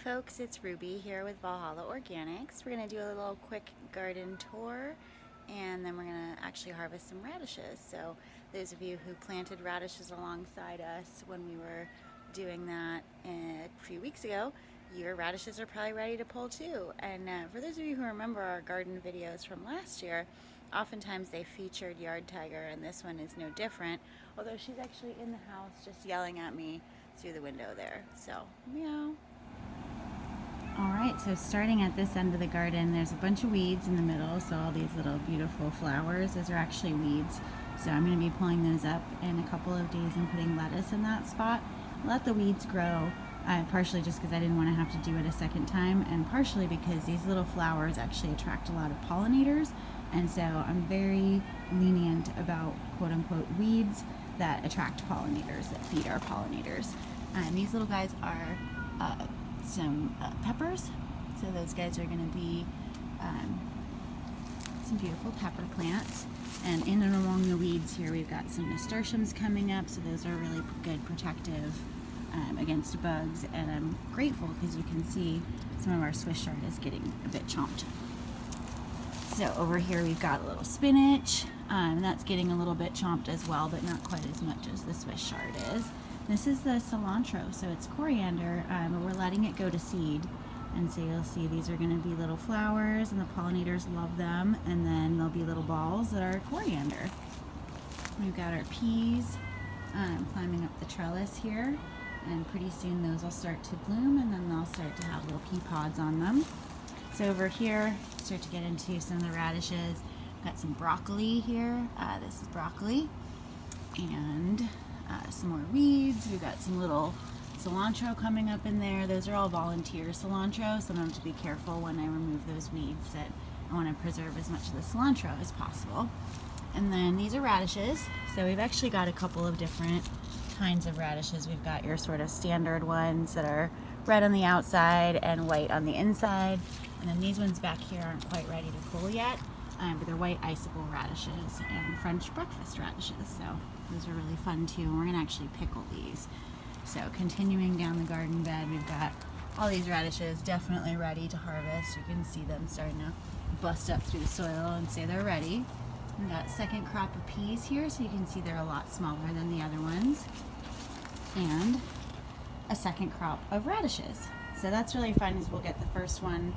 folks, it's Ruby here with Valhalla Organics. We're going to do a little quick garden tour and then we're going to actually harvest some radishes. So those of you who planted radishes alongside us when we were doing that a few weeks ago, your radishes are probably ready to pull too. And for those of you who remember our garden videos from last year, oftentimes they featured Yard Tiger, and this one is no different, although she's actually in the house just yelling at me through the window there. So, meow. Alright, so starting at this end of the garden, there's a bunch of weeds in the middle, so all these little beautiful flowers, those are actually weeds. So I'm going to be pulling those up in a couple of days and putting lettuce in that spot. Let the weeds grow, partially just because I didn't want to have to do it a second time, and partially because these little flowers actually attract a lot of pollinators, and so I'm very lenient about quote-unquote weeds that attract pollinators, that feed our pollinators. And these little guys are some peppers, so those guys are going to be some beautiful pepper plants. And in and along the weeds here we've got some nasturtiums coming up, so those are really good protective against bugs, and I'm grateful because you can see some of our Swiss chard is getting a bit chomped. So over here we've got a little spinach, and that's getting a little bit chomped as well, but not quite as much as the Swiss chard is. This is the cilantro, so it's coriander, but we're letting it go to seed. And so you'll see these are going to be little flowers, and the pollinators love them, and then there'll be little balls that are coriander. We've got our peas climbing up the trellis here, and pretty soon those will start to bloom, and then they'll start to have little pea pods on them. So over here, start to get into some of the radishes. Got some broccoli here. This is broccoli, and some more weeds. We've got some little cilantro coming up in there. Those are all volunteer cilantro, so I have to be careful when I remove those weeds that I want to preserve as much of the cilantro as possible. And then these are radishes. So we've actually got a couple of different kinds of radishes. We've got your sort of standard ones that are red on the outside and white on the inside. And then these ones back here aren't quite ready to pull yet, but they're white icicle radishes and French breakfast radishes. So those are really fun too. And we're gonna actually pickle these. So continuing down the garden bed, we've got all these radishes definitely ready to harvest. You can see them starting to bust up through the soil and say they're ready. We've got a second crop of peas here, so you can see they're a lot smaller than the other ones. And a second crop of radishes. So that's really fun, is we'll get the first one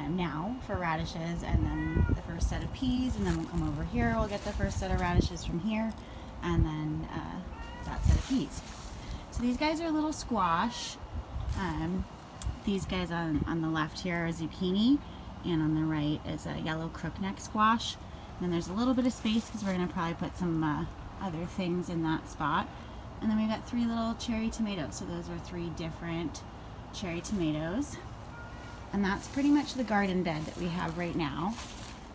now for radishes, and then the first set of peas, and then we'll come over here, we'll get the first set of radishes from here, and then that set of peas. So these guys are a little squash. These guys on the left here are zucchini, and on the right is a yellow crookneck squash. And then there's a little bit of space because we're going to probably put some other things in that spot. And then we've got 3 little cherry tomatoes. So those are 3 different cherry tomatoes. And that's pretty much the garden bed that we have right now.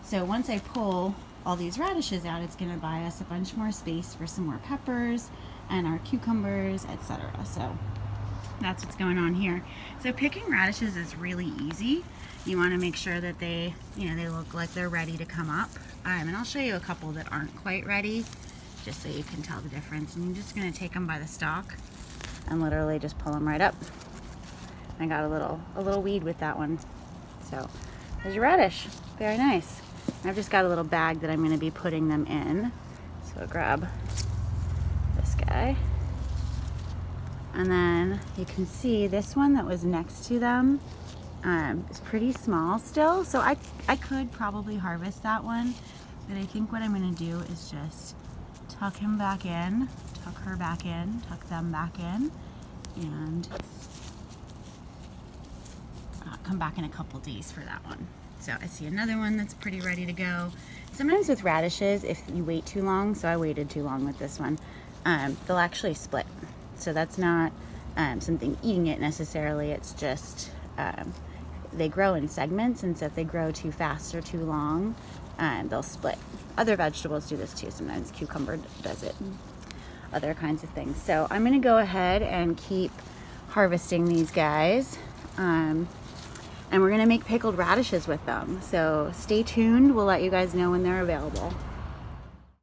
So once I pull all these radishes out, it's going to buy us a bunch more space for some more peppers and our cucumbers, etc. So that's what's going on here. So picking radishes is really easy. You want to make sure that they look like they're ready to come up. And I'll show you a couple that aren't quite ready, just so you can tell the difference. And you're just going to take them by the stalk and literally just pull them right up. I got a little weed with that one. So there's your radish. Very nice. I've just got a little bag that I'm going to be putting them in. So I'll grab this guy. And then you can see this one that was next to them is pretty small still. So I could probably harvest that one. But I think what I'm going to do is just tuck him back in, tuck her back in, tuck them back in, and come back in a couple days for that one. So I see another one that's pretty ready to go. Sometimes with radishes, if you wait too long, so I waited too long with this one, they'll actually split. So that's not something eating it necessarily, it's just they grow in segments, and so if they grow too fast or too long, they'll split. Other vegetables do this too. Sometimes cucumber does it, other kinds of things. So I'm going to go ahead and keep harvesting these guys. And we're going to make pickled radishes with them. So stay tuned. We'll let you guys know when they're available.